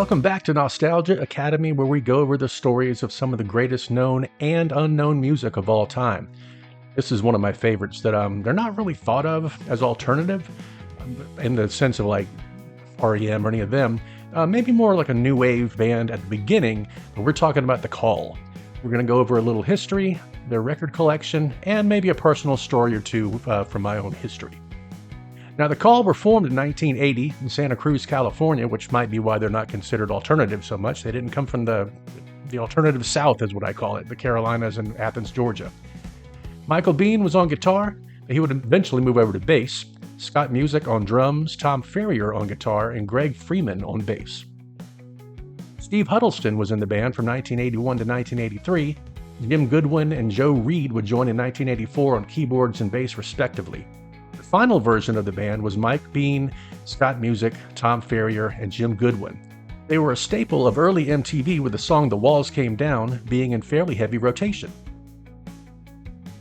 Welcome back to Nostalgia Academy, where we go over the stories of some of the greatest known and unknown music of all time. This is one of my favorites that they're not really thought of as alternative in the sense of like REM or any of them. Maybe more like a new wave band at the beginning, but we're talking about The Call. We're going to go over a little history, their record collection, and maybe a personal story or two from my own history. Now, The Call were formed in 1980 in Santa Cruz, California, which might be why they're not considered alternative so much. They didn't come from the alternative South, is what I call it, the Carolinas and Athens, Georgia. Michael Bean was on guitar. He would eventually move over to bass. Scott Music on drums, Tom Ferrier on guitar, and Greg Freeman on bass. Steve Huddleston was in the band from 1981 to 1983. Jim Goodwin and Joe Reed would join in 1984 on keyboards and bass, respectively. The final version of the band was Mike Bean, Scott Music, Tom Ferrier, and Jim Goodwin. They were a staple of early MTV, with the song The Walls Came Down being in fairly heavy rotation.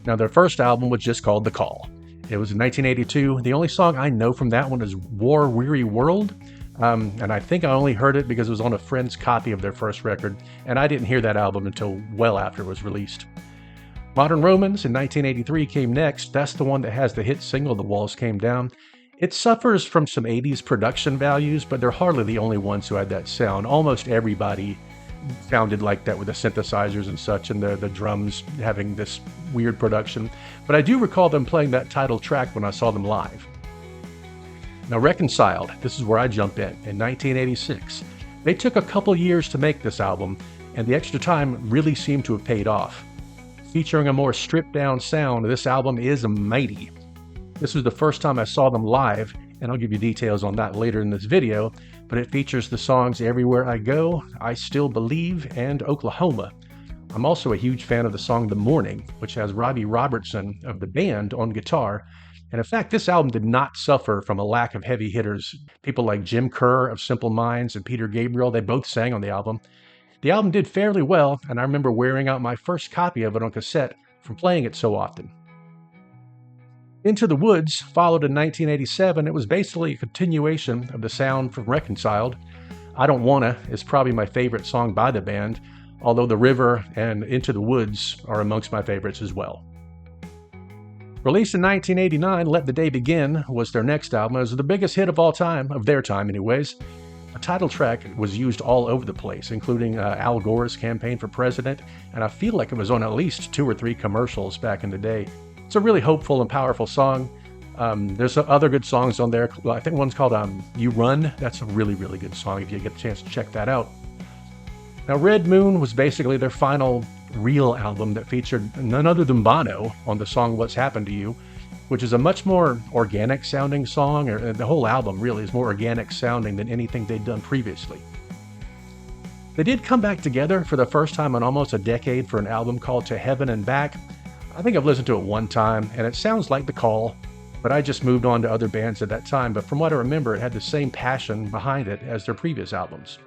Now, their first album was just called The Call. It was in 1982. The only song I know from that one is War Weary World, and I think I only heard it because it was on a friend's copy of their first record, and I didn't hear that album until well after it was released. Modern Romans in 1983 came next. That's the one that has the hit single The Walls Came Down. It suffers from some 80s production values, but they're hardly the only ones who had that sound. Almost everybody sounded like that with the synthesizers and such, and the drums having this weird production. But I do recall them playing that title track when I saw them live. Now, Reconciled, this is where I jump in 1986. They took a couple years to make this album, and the extra time really seemed to have paid off. Featuring a more stripped-down sound, this album is mighty. This was the first time I saw them live, and I'll give you details on that later in this video, but it features the songs Everywhere I Go, I Still Believe, and Oklahoma. I'm also a huge fan of the song The Morning, which has Robbie Robertson of the band on guitar, and in fact, this album did not suffer from a lack of heavy hitters. People like Jim Kerr of Simple Minds and Peter Gabriel, they both sang on the album. The album did fairly well, and I remember wearing out my first copy of it on cassette from playing it so often. Into the Woods followed in 1987. It was basically a continuation of the sound from Reconciled. I Don't Wanna is probably my favorite song by the band, although The River and Into the Woods are amongst my favorites as well. Released in 1989, Let the Day Begin was their next album. It was the biggest hit of all time, of their time anyways. A title track was used all over the place, including Al Gore's campaign for president, and I feel like it was on at least 2 or 3 commercials back in the day. It's a really hopeful and powerful song. There's other good songs on there. I think one's called You Run. That's a really, really good song if you get a chance to check that out. Now, Red Moon was basically their final real album that featured none other than Bono on the song What's Happened to You, which is a much more organic sounding song, or the whole album really is more organic sounding than anything they'd done previously. They did come back together for the first time in almost a decade for an album called To Heaven and Back. I think I've listened to it one time, and it sounds like The Call, but I just moved on to other bands at that time. But from what I remember, it had the same passion behind it as their previous albums.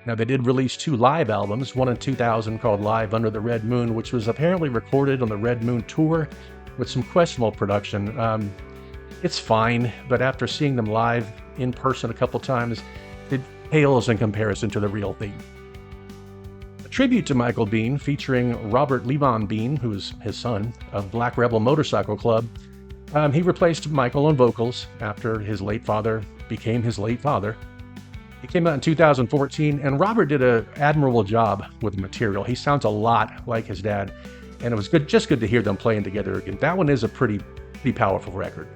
Now, they did release 2 live albums, one in 2000 called Live Under the Red Moon, which was apparently recorded on the Red Moon tour with some questionable production. It's fine, but after seeing them live in person a couple times, it pales in comparison to the real thing. A tribute to Michael Bean featuring Robert Levon Bean, who's his son, of Black Rebel Motorcycle Club. He replaced Michael on vocals after his late father became his late father. It came out in 2014, and Robert did an admirable job with the material. He sounds a lot like his dad, and it was just good to hear them playing together again. That one is a pretty powerful record.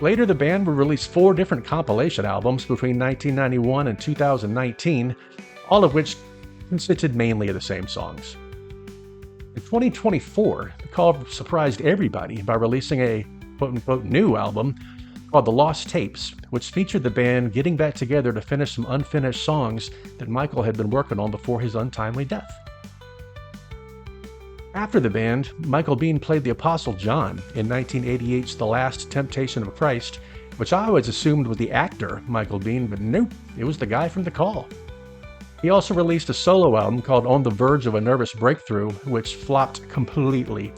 Later, the band would release 4 different compilation albums between 1991 and 2019, all of which consisted mainly of the same songs. In 2024, The Call surprised everybody by releasing a quote-unquote new album called The Lost Tapes, which featured the band getting back together to finish some unfinished songs that Michael had been working on before his untimely death. After the band, Michael Bean played the Apostle John in 1988's The Last Temptation of Christ, which I always assumed was the actor Michael Bean, but nope, it was the guy from The Call. He also released a solo album called On the Verge of a Nervous Breakthrough, which flopped completely.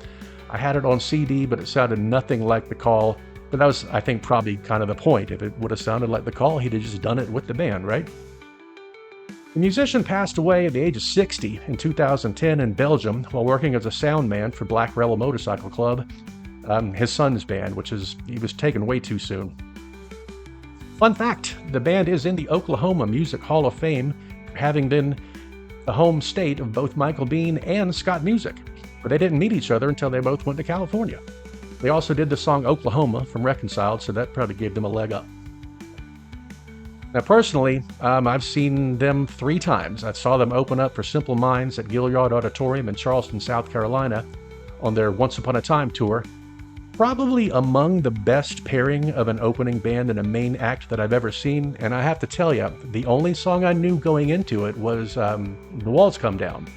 I had it on CD, but it sounded nothing like The Call. But that was, I think, probably kind of the point. If it would have sounded like The Call, he'd have just done it with the band, right? The musician passed away at the age of 60 in 2010 in Belgium while working as a sound man for Black Rebel Motorcycle Club, his son's band, he was taken way too soon. Fun fact, the band is in the Oklahoma Music Hall of Fame for having been the home state of both Michael Bean and Scott Music, but they didn't meet each other until they both went to California. They also did the song Oklahoma from Reconciled, so that probably gave them a leg up. Now, personally, I've seen them 3 times. I saw them open up for Simple Minds at Gilliard Auditorium in Charleston, South Carolina on their Once Upon a Time tour. Probably among the best pairing of an opening band and a main act that I've ever seen. And I have to tell you, the only song I knew going into it was The Walls Come Down.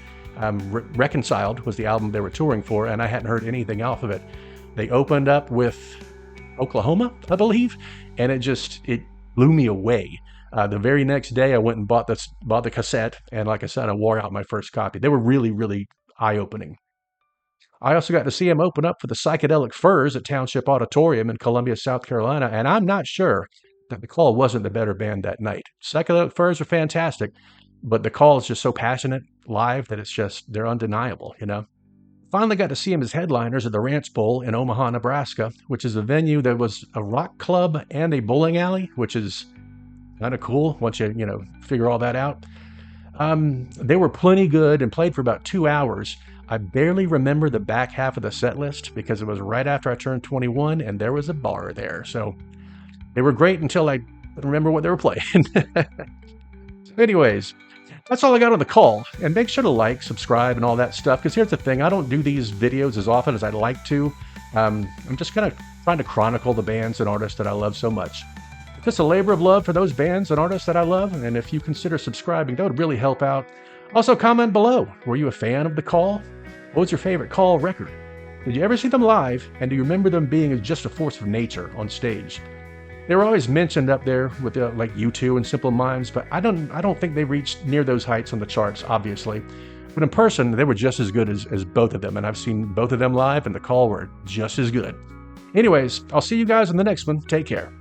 Reconciled was the album they were touring for, and I hadn't heard anything off of it. They opened up with Oklahoma, I believe, and it blew me away. The very next day, I went and bought the cassette, and like I said, I wore out my first copy. They were really, really eye-opening. I also got to see him open up for the Psychedelic Furs at Township Auditorium in Columbia, South Carolina, and I'm not sure that The Call wasn't the better band that night. Psychedelic Furs are fantastic, but The Call is just so passionate live that they're undeniable, you know? Finally got to see him as headliners at the Ranch Bowl in Omaha, Nebraska, which is a venue that was a rock club and a bowling alley, which is kind of cool once you figure all that out. They were plenty good and played for about 2 hours. I barely remember the back half of the set list because it was right after I turned 21 and there was a bar there. So they were great until I couldn't remember what they were playing. Anyways, that's all I got on The Call. And make sure to like, subscribe, and all that stuff. Because here's the thing, I don't do these videos as often as I'd like to. I'm just kind of trying to chronicle the bands and artists that I love so much. It's just a labor of love for those bands and artists that I love. And if you consider subscribing, that would really help out. Also, comment below. Were you a fan of The Call? What was your favorite Call record? Did you ever see them live? And do you remember them being just a force of nature on stage? They were always mentioned up there with like U2 and Simple Minds, but I don't think they reached near those heights on the charts, obviously. But in person, they were just as good as both of them, and I've seen both of them live, and The Call were just as good. Anyways, I'll see you guys in the next one. Take care.